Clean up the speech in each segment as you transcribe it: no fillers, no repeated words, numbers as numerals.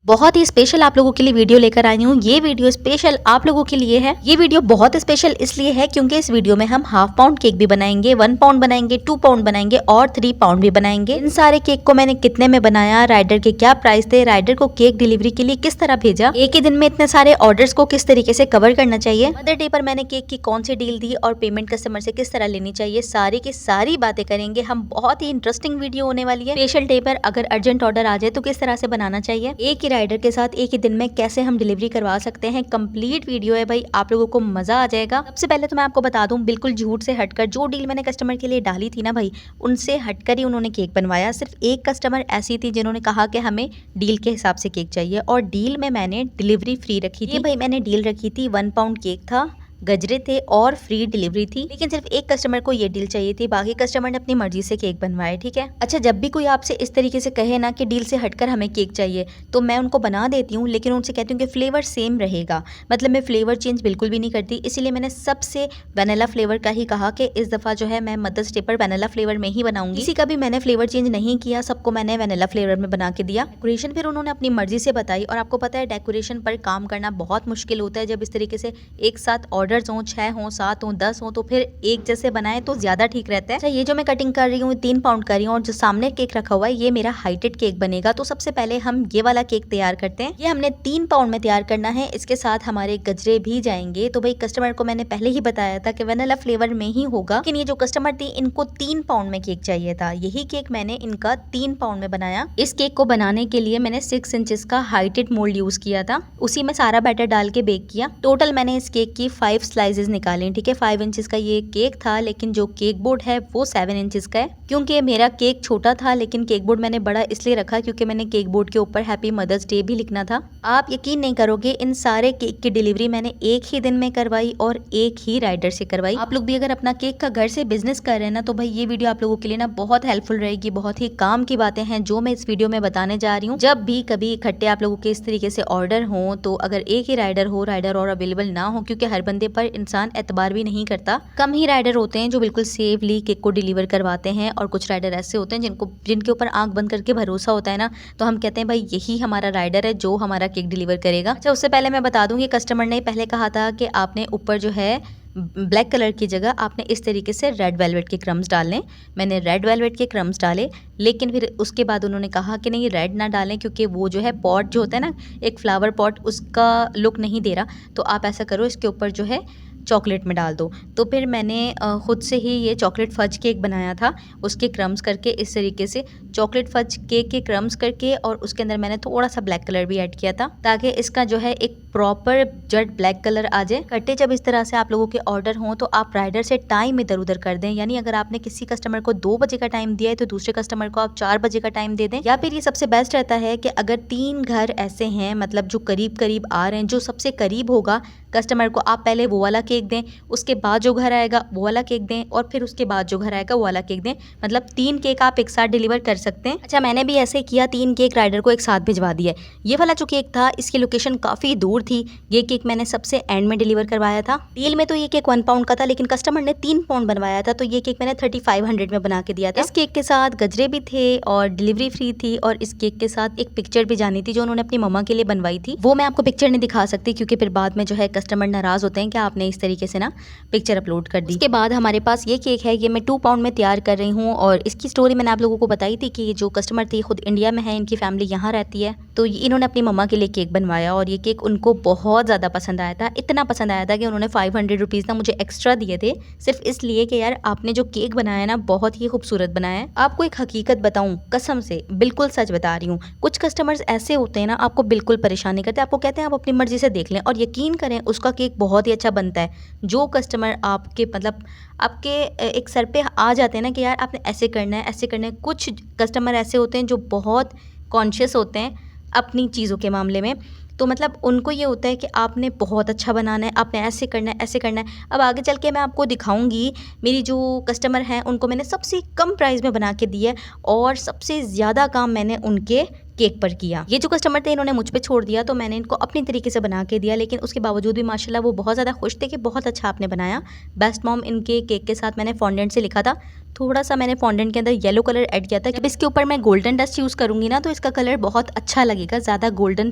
बहुत ही स्पेशल आप लोगों के लिए वीडियो लेकर आई हूँ। ये वीडियो स्पेशल आप लोगों के लिए है। ये वीडियो बहुत स्पेशल इसलिए है क्योंकि इस वीडियो में हम हाफ पाउंड केक भी बनाएंगे, 1 पाउंड बनाएंगे, 2 पाउंड बनाएंगे और 3 पाउंड भी बनाएंगे। इन सारे केक को मैंने कितने में बनाया, राइडर के क्या प्राइस थे, राइडर को केक डिलीवरी के लिए किस तरह भेजा, एक ही दिन में इतने सारे ऑर्डर्स को किस तरीके से कवर करना चाहिए, मदर डे पर मैंने केक की कौन सी डील दी और पेमेंट कस्टमर से किस तरह लेनी चाहिए, सारी की सारी बातें करेंगे हम। बहुत ही इंटरेस्टिंग वीडियो होने वाली है। स्पेशल डे पर अगर अर्जेंट ऑर्डर आ जाए तो किस तरह से बनाना चाहिए, एक ही राइडर के साथ एक ही दिन में कैसे हम डिलीवरी करवा सकते हैं। कंप्लीट वीडियो है भाई, आप लोगों को मजा आ जाएगा। सबसे पहले तो मैं आपको बता दूं, बिल्कुल झूठ से हटकर जो डील मैंने कस्टमर के लिए डाली थी ना भाई, उनसे हटकर ही उन्होंने केक बनवाया। सिर्फ एक कस्टमर ऐसी थी जिन्होंने कहा कि हमें डील के हिसाब से केक चाहिए और डील में मैंने डिलीवरी फ्री रखी थी। भाई मैंने डील रखी थी, 1 पाउंड केक था, गजरे थे और फ्री डिलीवरी थी। लेकिन सिर्फ एक कस्टमर को ये डील चाहिए थी, बाकी कस्टमर ने अपनी मर्जी से केक बनवाए। ठीक है। अच्छा, जब भी कोई आपसे इस तरीके से कहे ना कि डील से हटकर हमें केक चाहिए, तो मैं उनको बना देती हूँ, लेकिन उनसे कहती हूँ कि फ्लेवर सेम रहेगा। मतलब मैं फ्लेवर चेंज बिल्कुल भी नहीं करती। इसीलिए मैंने सबसे वैनिला फ्लेवर का ही कहा कि इस दफा जो है मैं मदर्स डे पर वैनिला फ्लेवर में ही बनाऊंगी। किसी का भी मैंने फ्लेवर चेंज नहीं किया, सबको मैंने वैनिला फ्लेवर में बना के दिया। डेकोरेशन फिर उन्होंने अपनी मर्जी से बताई। और आपको पता है डेकोरेशन पर काम करना बहुत मुश्किल होता है। जब इस तरीके से एक साथ ऑर्डर्स हों, 6 हो, 7 हो, 10 हो, तो फिर एक जैसे बनाए तो ज्यादा ठीक रहता है। अच्छा, ये जो मैं कटिंग कर रही हूँ 3 पाउंड कर रही हूँ और जो सामने केक रखा हुआ है ये मेरा हाइटेड केक बनेगा। तो सबसे पहले हम ये वाला केक तैयार करते हैं। ये हमने 3 पाउंड में तैयार करना है। इसके साथ हमारे गजरे भी जाएंगे। तो भाई कस्टमर को मैंने पहले ही बताया था कि वैनिला फ्लेवर में ही होगा, लेकिन ये जो कस्टमर थी इनको 3 पाउंड में केक चाहिए था। यही केक मैंने इनका 3 पाउंड में बनाया। इस केक को बनाने के लिए मैंने 6 इंचेस का हाइटेड मोल्ड यूज किया था, उसी में सारा बैटर डाल के बेक किया। टोटल मैंने इस केक की 5 स्लाइसेस निकाले। ठीक है, 5 इंचेस का ये केक था, लेकिन जो केक बोर्ड है वो 7 इंचेस का है। क्योंकि मेरा केक छोटा था, लेकिन केक बोर्ड मैंने बड़ा इसलिए रखा क्योंकि मैंने केक बोर्ड के ऊपर हैप्पी मदर्स डे भी लिखना था। आप यकीन नहीं करोगे, इन सारे केक की डिलीवरी मैंने एक ही दिन में करवाई और एक ही राइडर से करवाई। आप लोग भी अगर अपना केक का घर से बिजनेस कर रहे हैं ना, तो भाई ये वीडियो आप लोगों के लिए ना बहुत हेल्पफुल रहेगी। बहुत ही काम की बातें हैं जो मैं इस वीडियो में बताने जा रही हूँ। जब भी कभी इकट्ठे आप लोगों के इस तरीके से ऑर्डर हो, तो अगर एक ही राइडर हो, राइडर और अवेलेबल ना हो, क्योंकि हर बंदे पर इंसान एतबार भी नहीं करता। कम ही राइडर होते हैं जो बिल्कुल सेफली केक को डिलीवर करवाते हैं, और कुछ राइडर ऐसे होते हैं जिनके ऊपर आंख बंद करके भरोसा होता है ना, तो हम कहते हैं भाई यही हमारा राइडर है जो हमारा केक डिलीवर करेगा। अच्छा, उससे पहले मैं बता दूं कि कस्टमर ने पहले कहा था कि आपने ऊपर जो है ब्लैक कलर की जगह आपने इस तरीके से रेड वेलवेट के क्रम्स डालने। मैंने रेड वेलवेट के क्रम्स डाले, लेकिन फिर उसके बाद उन्होंने कहा कि नहीं रेड ना डालें, क्योंकि वो जो है पॉट जो होता है ना, एक फ्लावर पॉट, उसका लुक नहीं दे रहा। तो आप ऐसा करो, इसके ऊपर जो है चॉकलेट में डाल दो। तो फिर मैंने खुद से ही ये चॉकलेट फज केक बनाया था, उसके क्रम्स करके इस तरीके से चॉकलेट फज केक के क्रम्स करके, और उसके अंदर मैंने थोड़ा सा ब्लैक कलर भी ऐड किया था ताकि इसका जो है एक प्रॉपर जेट ब्लैक कलर आ जाए। कट्टे जब इस तरह से आप लोगों के ऑर्डर हों तो आप राइडर से टाइम इधर उधर कर दें। यानी अगर आपने किसी कस्टमर को 2 बजे का टाइम दिया है तो दूसरे कस्टमर को आप 4 बजे का टाइम दे दें। या फिर ये सबसे बेस्ट रहता है कि अगर 3 घर ऐसे हैं, मतलब जो करीब करीब आ रहे हैं, जो सबसे करीब होगा कस्टमर को आप पहले वो वाला केक दें, उसके बाद जो घर आएगा वो वाला केक दें, और फिर उसके बाद जो घर आएगा वो वाला केक दें। मतलब 3 केक आप एक साथ डिलीवर कर सकते हैं। अच्छा, मैंने भी ऐसे किया, 3 केक राइडर को एक साथ भिजवा दिया। ये वाला जो केक था इसकी लोकेशन काफ़ी दूर थी। ये केक मैंने सबसे एंड में डिलीवर करवाया था। डील में तो ये केक 1 पाउंड का था, लेकिन कस्टमर ने 3 पाउंड बनवाया था, तो ये केक मैंने 3500 में बना के दिया था। इस केक के साथ गजरे भी थे और डिलीवरी फ्री थी, और इस केक के साथ एक पिक्चर भी जानी थी जो उन्होंने अपनी मम्मा के लिए बनवाई थी। वो मैं आपको पिक्चर नहीं दिखा सकती क्योंकि फिर बाद में जो है कस्टमर नाराज होते हैं कि आपने इस तरीके से ना पिक्चर अपलोड कर दी। उसके बाद हमारे पास ये केक है, ये मैं 2 पाउंड में तैयार कर रही हूँ, और इसकी स्टोरी मैंने आप लोगों को बताई थी कि ये जो कस्टमर थी खुद इंडिया में है, इनकी फैमिली यहाँ रहती है, तो इन्होंने अपनी मम्मा के लिए केक बनवाया और ये केक उनको बहुत ज़्यादा पसंद आया था। इतना पसंद आया था कि उन्होंने 500 रुपीज़ ना मुझे एक्स्ट्रा दिए थे, सिर्फ इसलिए कि यार आपने जो केक बनाया ना बहुत ही खूबसूरत बनाया है। आपको एक हकीकत बताऊं, कसम से बिल्कुल सच बता रही हूँ, कुछ कस्टमर्स ऐसे होते हैं ना, आपको बिल्कुल परेशानी करते हैं, आपको कहते हैं आप अपनी मर्जी से देख लें, और यकीन करें उसका केक बहुत ही अच्छा बनता है। जो कस्टमर आपके मतलब आपके एक सर पे आ जाते हैं ना कि यार आपने ऐसे करना है, ऐसे करना है। कुछ कस्टमर ऐसे होते हैं जो बहुत कॉन्शियस होते हैं अपनी चीज़ों के मामले में, तो मतलब उनको ये होता है कि आपने बहुत अच्छा बनाना है, आपने ऐसे करना है, ऐसे करना है। अब आगे चल के मैं आपको दिखाऊंगी, मेरी जो कस्टमर हैं उनको मैंने सबसे कम प्राइस में बना के दिया है, और सबसे ज़्यादा काम मैंने उनके केक पर किया। ये जो कस्टमर थे इन्होंने मुझ पे छोड़ दिया, तो मैंने इनको अपनी तरीके से बना के दिया, लेकिन उसके बावजूद भी माशाल्लाह वो बहुत ज़्यादा खुश थे कि बहुत अच्छा आपने बनाया। बेस्ट मॉम इनके केक के साथ मैंने फॉन्डेंट से लिखा था। थोड़ा सा मैंने फॉन्डेंट के अंदर येलो कलर ऐड किया था। जब इसके ऊपर मैं गोल्डन डस्ट यूज़ करूंगी ना तो इसका कलर बहुत अच्छा लगेगा, ज़्यादा गोल्डन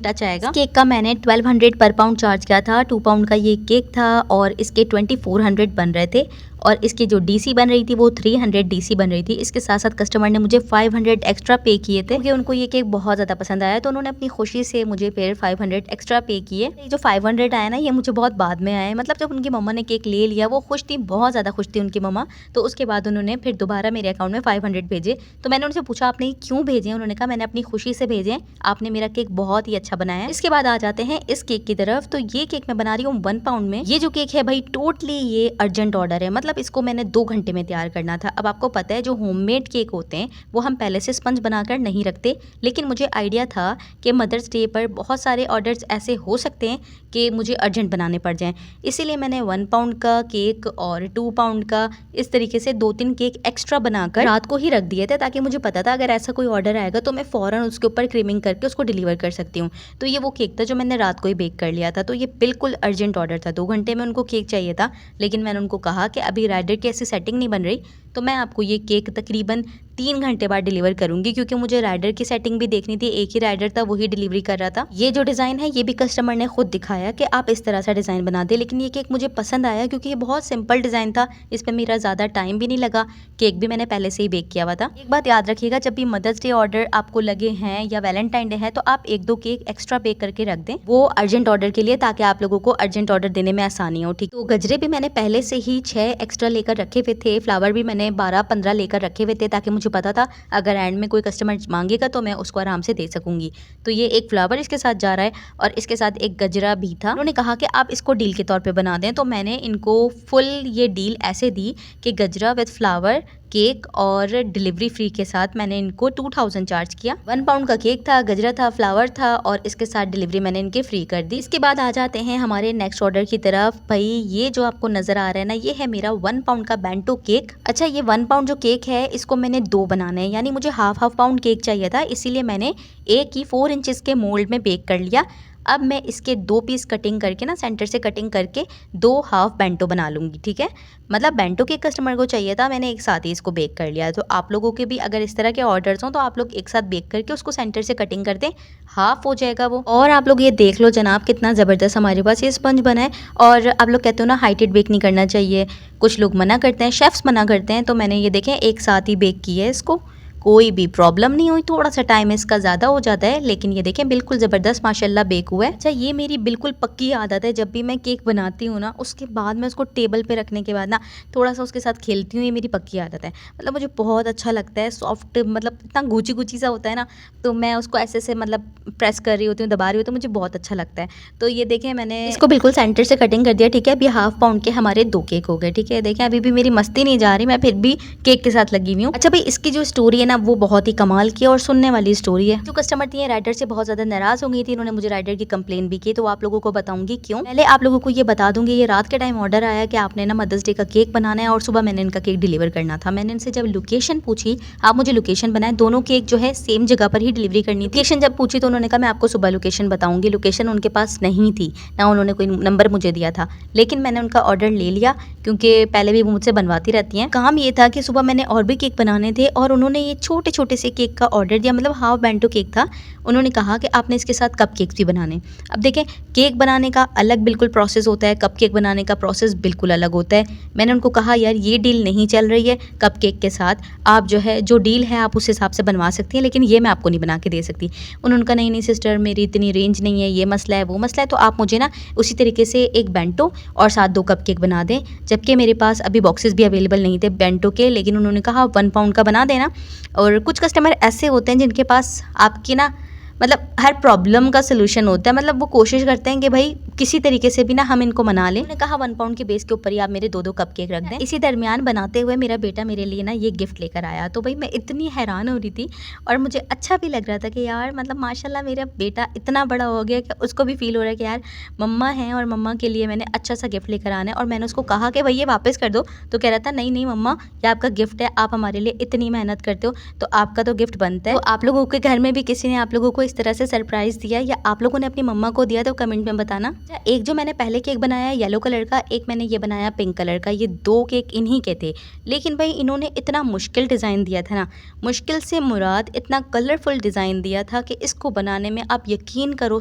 टच आएगा। केक का मैंने 1200 पर पाउंड चार्ज किया था। 2 पाउंड का ये केक था और इसके 2400 बन रहे थे और इसकी जो डीसी बन रही थी वो 300 डीसी बन रही थी। इसके साथ साथ कस्टमर ने मुझे 500 एक्स्ट्रा पे किए थे क्योंकि उनको ये केक बहुत ज़्यादा पसंद आया, तो उन्होंने अपनी खुशी से मुझे फिर 500 एक्स्ट्रा पे किए। ये जो 500 आया ना ये मुझे बहुत बाद में आया, मतलब जब उनकी मम्मा ने केक ले लिया वो खुश थी, बहुत ज़्यादा खुश थी उनकी मम्मा। तो उसके बाद उन्होंने फिर दोबारा मेरे अकाउंट में 500 भेजे। तो मैंने उनसे पूछा आपने क्यों भेजे? उन्होंने कहा मैंने अपनी खुशी से भेजे, आपने मेरा केक बहुत ही अच्छा बनाया है। इसके बाद आ जाते हैं इस केक की तरफ। तो ये केक मैं बना रही हूँ 1 पाउंड में। ये जो केक है भाई टोटली ये अर्जेंट ऑर्डर है, मतलब इसको मैंने 2 घंटे में तैयार करना था। अब आपको पता है जो होममेड केक होते हैं वो हम पहले से स्पंज बनाकर नहीं रखते, लेकिन मुझे आइडिया था कि मदर्स डे पर बहुत सारे ऑर्डर्स ऐसे हो सकते हैं कि मुझे अर्जेंट बनाने पड़ जाएं, इसीलिए मैंने 1 पाउंड का केक और 2 पाउंड का इस तरीके से 2-3 केक एक्स्ट्रा बनाकर रात को ही रख दिए थे, ताकि मुझे पता था अगर ऐसा कोई ऑर्डर आएगा तो मैं फ़ौरन उसके ऊपर क्रीमिंग करके उसको डिलीवर कर सकती हूँ। तो ये वो केक था जो मैंने रात को ही बेक कर लिया था। तो ये बिल्कुल अर्जेंट ऑर्डर था, 2 घंटे में उनको केक चाहिए था, लेकिन मैंने उनको कहा कि अभी राइडर की ऐसी सेटिंग नहीं बन रही, तो मैं आपको ये केक तकरीबन 3 घंटे बाद डिलीवर करूंगी, क्योंकि मुझे राइडर की सेटिंग भी देखनी थी। एक ही राइडर था, वही डिलीवरी कर रहा था। ये जो डिज़ाइन है ये भी कस्टमर ने खुद दिखाया कि आप इस तरह सा डिज़ाइन बना दे, लेकिन ये केक मुझे पसंद आया क्योंकि ये बहुत सिंपल डिज़ाइन था, इस पर मेरा ज़्यादा टाइम भी नहीं लगा, केक भी मैंने पहले से ही बेक किया हुआ था। एक बात याद रखिएगा, जब भी मदर्स डे ऑर्डर आपको लगे हैं या वैलेंटाइन डे है तो आप 1-2 केक एक्स्ट्रा बेक करके रख दें, वो अर्जेंट ऑर्डर के लिए, ताकि आप लोगों को अर्जेंट ऑर्डर देने में आसानी हो। ठीक, तो गजरे भी मैंने पहले से ही 6 एक्स्ट्रा लेकर रखे हुए थे, फ्लावर भी मैंने 12-15 लेकर रखे हुए थे, ताकि मुझे पता था अगर एंड में कोई कस्टमर मांगेगा तो मैं उसको आराम से दे सकूंगी। तो ये एक फ्लावर इसके साथ जा रहा है और इसके साथ एक गजरा भी था। उन्होंने कहा कि आप इसको डील के तौर पे बना दें, तो मैंने इनको फुल ये डील ऐसे दी कि गजरा विद फ्लावर, केक और डिलीवरी फ्री के साथ मैंने इनको 2000 चार्ज किया। 1 पाउंड का केक था, गजरा था, फ्लावर था और इसके साथ डिलीवरी मैंने इनके फ्री कर दी। इसके बाद आ जाते हैं हमारे नेक्स्ट ऑर्डर की तरफ। भाई ये जो आपको नजर आ रहा है ना, ये है मेरा 1 पाउंड का बेंटो केक। अच्छा, ये 1 पाउंड जो केक है इसको मैंने 2 बनाने हैं, यानी मुझे हाफ पाउंड केक चाहिए था, इसीलिए मैंने एक ही 4 इंचेस के मोल्ड में बेक कर लिया। अब मैं इसके 2 पीस कटिंग करके ना, सेंटर से कटिंग करके 2 हाफ बेंटो बना लूँगी। ठीक है, मतलब बेंटो के कस्टमर को चाहिए था, मैंने एक साथ ही इसको बेक कर लिया। तो आप लोगों के भी अगर इस तरह के ऑर्डर्स हों तो आप लोग एक साथ बेक करके उसको सेंटर से कटिंग कर दें, हाफ हो जाएगा वो। और आप लोग ये देख लो जनाब, कितना ज़बरदस्त हमारे पास ये स्पंज बना है। और आप लोग कहते हो ना हाइटेड बेक नहीं करना चाहिए, कुछ लोग मना करते हैं, शेफ्स मना करते हैं, तो मैंने ये देखें एक साथ ही बेक किया है इसको, कोई भी प्रॉब्लम नहीं हुई। थोड़ा सा टाइम इसका ज़्यादा हो जाता है, लेकिन ये देखें बिल्कुल ज़बरदस्त माशाल्लाह बेक हुआ है। अच्छा, ये मेरी बिल्कुल पक्की आदत है, जब भी मैं केक बनाती हूँ ना उसके बाद मैं उसको टेबल पे रखने के बाद ना थोड़ा सा उसके साथ खेलती हूँ, ये मेरी पक्की आदत है। मतलब मुझे बहुत अच्छा लगता है, सॉफ्ट, मतलब इतना गुची गुची सा होता है ना, तो मैं उसको ऐसे से मतलब प्रेस कर रही होती हूँ, दबा रही होती हूँ, मुझे बहुत अच्छा लगता है। तो ये देखें मैंने इसको बिल्कुल सेंटर से कटिंग कर दिया। ठीक है, अभी हाफ पाउंड के हमारे 2 केक हो गए। ठीक है, देखें अभी भी मेरी मस्ती नहीं जा रही, मैं फिर भी केक के साथ लगी हुई हूँ। अच्छा भाई, इसकी जो स्टोरी है ना वो बहुत ही कमाल की और सुनने वाली स्टोरी है। जो कस्टमर थी राइडर से बहुत ज्यादा नाराज हो गई थी, इन्होंने मुझे राइडर की कंप्लेन भी की, तो आप लोगों को बताऊंगी क्यों। पहले आप लोगों को ये बता दूंगी, ये रात के टाइम ऑर्डर आया कि आपने ना मदर्स डे का केक बनाना है और सुबह मैंने इनका केक डिलीवर करना था। मैंने इनसे जब लोकेशन पूछी, आप मुझे लोकेशन बनाए, दोनों केक जो है सेम जगह पर ही डिलीवरी करनी थी। लोकेशन जब पूछी तो उन्होंने कहा मैं आपको सुबह लोकेशन बताऊंगी। लोकेशन उनके पास नहीं थी, ना उन्होंने कोई नंबर मुझे दिया था, लेकिन मैंने उनका ऑर्डर ले लिया क्योंकि पहले भी वो मुझसे बनवाती रहती हैं। काम ये था कि सुबह मैंने और भी केक बनाने थे और उन्होंने ये छोटे छोटे से केक का ऑर्डर दिया, मतलब हाफ बेंटो केक था। उन्होंने कहा कि आपने इसके साथ कप केक्स भी बनाने। अब देखें, केक बनाने का अलग बिल्कुल प्रोसेस होता है, कप केक बनाने का प्रोसेस बिल्कुल अलग होता है। मैंने उनको कहा यार ये डील नहीं चल रही है कप केक के साथ, आप जो है जो डील है आप उस हिसाब से बनवा सकती हैं, लेकिन ये मैं आपको नहीं बना के दे सकती। उन्होंने कहा नहीं सिस्टर, मेरी इतनी रेंज नहीं है, ये मसला है वो मसला है, तो आप मुझे ना उसी तरीके से एक बेंटो और साथ 2 कप केक बना दें। जबकि मेरे पास अभी बॉक्सेस भी अवेलेबल नहीं थे बेंटो के, लेकिन उन्होंने कहा 1 पाउंड का बना देना। और कुछ कस्टमर ऐसे होते हैं जिनके पास आपकी ना मतलब हर प्रॉब्लम का सोल्यूशन होता है, मतलब वो कोशिश करते हैं कि भाई किसी तरीके से भी ना हम इनको मना लें। उन्होंने कहा 1 पाउंड के बेस के ऊपर ही आप मेरे 2-2 कपकेक रख दें। इसी दरमियान बनाते हुए मेरा बेटा मेरे लिए ना ये गिफ्ट लेकर आया, तो भाई मैं इतनी हैरान हो रही थी और मुझे अच्छा भी लग रहा था कि यार मतलब माशाल्लाह मेरा बेटा इतना बड़ा हो गया कि उसको भी फील हो रहा है कि यार मम्मा हैं और मम्मा के लिए मैंने अच्छा सा गिफ्ट लेकर आना है। और मैंने उसको कहा कि भाई ये वापस कर दो, तो कह रहा था नहीं नहीं मम्मा ये आपका गिफ्ट है, आप हमारे लिए इतनी मेहनत करते हो तो आपका तो गिफ्ट बनता है। तो आप लोगों के घर में भी किसी ने आप लोगों को इस तरह से सरप्राइज दिया या आप लोगों ने अपनी मम्मा को दिया तो कमेंट में बताना। एक जो मैंने पहले केक बनाया येलो कलर का, एक मैंने ये बनाया पिंक कलर का, ये 2 केक इन्हीं के थे। लेकिन भाई इन्होंने इतना मुश्किल डिज़ाइन दिया था ना, मुश्किल से मुराद इतना कलरफुल डिज़ाइन दिया था कि इसको बनाने में आप यकीन करो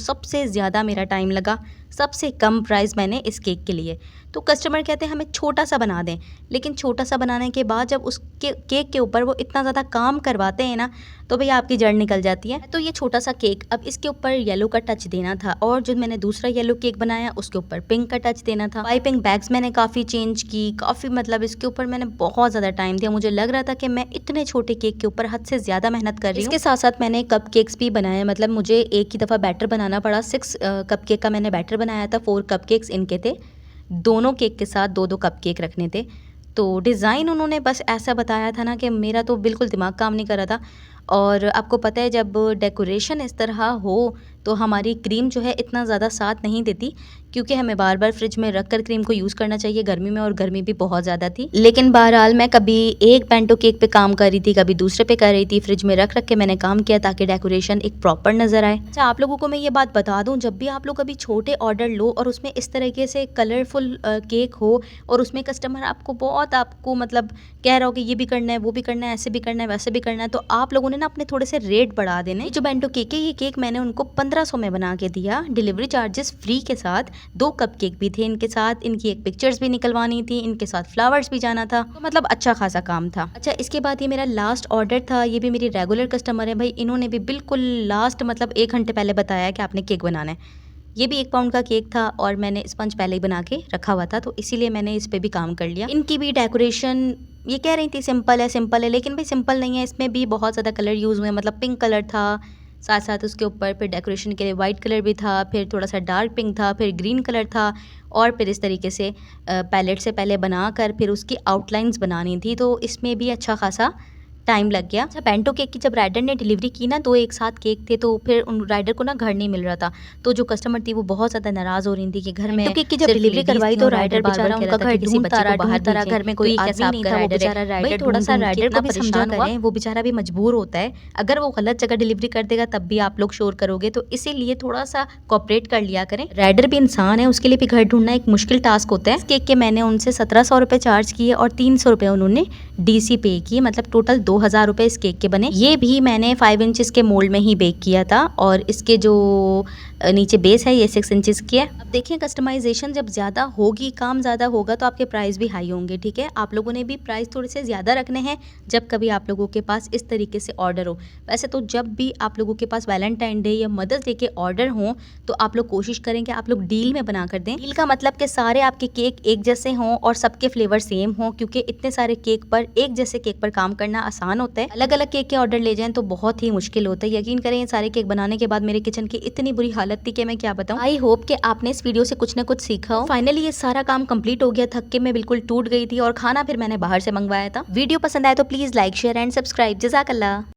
सबसे ज़्यादा मेरा टाइम लगा, सबसे कम प्राइस मैंने इस केक के लिए। तो कस्टमर कहते हैं हमें छोटा सा बना दें, लेकिन छोटा सा बनाने के बाद जब उस केक के ऊपर वो इतना ज़्यादा काम करवाते हैं ना, तो भैया आपकी जड़ निकल जाती है। तो ये छोटा सा केक, अब इसके ऊपर येलो का टच देना था और जो मैंने दूसरा येलो केक बनाया उसके ऊपर पिंक का टच देना था। पाइपिंग बैग्स मैंने काफ़ी चेंज की, काफ़ी मतलब इसके ऊपर मैंने बहुत ज़्यादा टाइम दिया। मुझे लग रहा था कि मैं इतने छोटे केक के ऊपर हद से ज़्यादा मेहनत कर रही हूँ। इसके साथ साथ मैंने कप केक्स भी बनाए, मतलब मुझे एक ही दफ़ा बैटर बनाना पड़ा। 6 कप केक का मैंने बैटर बनाया था, 4 कप केक्स इनके थे, दोनों केक के साथ 2-2 कप केक रखने थे। तो डिज़ाइन उन्होंने बस ऐसा बताया था ना कि मेरा तो बिल्कुल दिमाग काम नहीं कर रहा था। और आपको पता है जब डेकोरेशन इस तरह हो तो हमारी क्रीम जो है इतना ज़्यादा साथ नहीं देती, क्योंकि हमें बार बार फ्रिज में रख कर क्रीम को यूज़ करना चाहिए गर्मी में, और गर्मी भी बहुत ज़्यादा थी। लेकिन बहरहाल मैं कभी एक पेंटो केक पे काम कर रही थी, कभी दूसरे पे कर रही थी, फ्रिज में रख के मैंने काम किया ताकि डेकोरेशन एक प्रॉपर नज़र आए। अच्छा आप लोगों को मैं ये बात बता दूँ, जब भी आप लोग कभी छोटे ऑर्डर लो और उसमें इस तरीके से कलरफुल केक हो और उसमें कस्टमर आपको मतलब कह रहा हो कि ये भी करना है वो भी करना है ऐसे भी करना है वैसे भी करना है, तो आप लोगों ने ना अपने थोड़े से रेट बढ़ा देने। जो बेंटो केक है ये केक मैंने उनको 1500 में बना के दिया, डिलीवरी चार्जेस फ्री के साथ। 2 कप केक भी थे इनके साथ, इनकी एक पिक्चर्स भी निकलवानी थी, इनके साथ फ्लावर्स भी जाना था, तो मतलब अच्छा खासा काम था। अच्छा इसके बाद ये मेरा लास्ट ऑर्डर था, ये भी मेरी रेगुलर कस्टमर है भाई, इन्होंने भी बिल्कुल लास्ट मतलब 1 घंटे पहले बताया कि आपने केक बनाना है। ये भी 1 पाउंड का केक था और मैंने स्पंज पहले ही बना के रखा हुआ था, तो इसीलिए मैंने इस पे भी काम कर लिया। इनकी भी डेकोरेशन ये कह रही थी सिंपल है, लेकिन भाई सिंपल नहीं है, इसमें भी बहुत ज़्यादा कलर यूज़ हुए। मतलब पिंक कलर था, साथ साथ उसके ऊपर फिर डेकोरेशन के लिए वाइट कलर भी था, फिर थोड़ा सा डार्क पिंक था, फिर ग्रीन कलर था, और फिर इस तरीके से पैलेट से पहले बना कर फिर उसकी आउटलाइंस बनानी थी, तो इसमें भी अच्छा खासा टाइम लग गया। अच्छा बेंटो केक की जब राइडर ने डिलीवरी की ना, 2 एक साथ केक थे, तो फिर उन राइडर को ना घर नहीं मिल रहा था, तो जो कस्टमर थी वो बहुत ज़्यादा नाराज़ हो रही थी कि घर में केक की जब डिलीवरी करवाई तो राइडर बेचारा उनका घर ढूंढता रहा, घर में कोई आदमी नहीं था, वो बेचारा राइडर थोड़ा सा राइडर को भी समझा करें, वो बेचारा भी मजबूर होता है। अगर वो गलत जगह डिलीवरी कर देगा तब भी आप लोग शोर करोगे, तो इसीलिए थोड़ा सा कोऑपरेट कर लिया करें। राइडर भी इंसान है, उसके लिए भी घर ढूंढना एक मुश्किल टास्क होता है। केक के मैंने उनसे 1700 रुपये चार्ज किए और 300 रुपये उन्होंने DC पे किए, मतलब टोटल 2000 रुपये इस केक के बने। ये भी मैंने 5 इंचेस के मोल्ड में ही बेक किया था, और इसके जो नीचे बेस है ये 6 इंचेस की है। अब देखिए कस्टमाइजेशन जब ज़्यादा होगी, काम ज़्यादा होगा, तो आपके प्राइस भी हाई होंगे, ठीक है। आप लोगों ने भी प्राइस थोड़े से ज़्यादा रखने हैं जब कभी आप लोगों के पास इस तरीके से ऑर्डर हो। वैसे तो जब भी आप लोगों के पास वैलेंटाइन डे या मदर्स डे के ऑर्डर हों तो आप लोग कोशिश करें कि आप लोग डील में बना कर दें। डील का मतलब कि सारे आपके केक एक जैसे हों और सबके फ्लेवर सेम हों, क्योंकि इतने सारे केक पर एक जैसे केक पर काम करना आसान होता है। अलग अलग केक के ऑर्डर ले जाएं तो बहुत ही मुश्किल होता है। यकीन करें ये सारे केक बनाने के बाद मेरे किचन की इतनी बुरी हालत थी कि मैं क्या बताऊं। आई होप कि आपने इस वीडियो से कुछ ना कुछ सीखा हो। फाइनली ये सारा काम कंप्लीट हो गया, थक के मैं बिल्कुल टूट गई थी, और खाना फिर मैंने बाहर से मंगवाया था। वीडियो पसंद आए तो please like share and subscribe. जज़ाकल्लाह।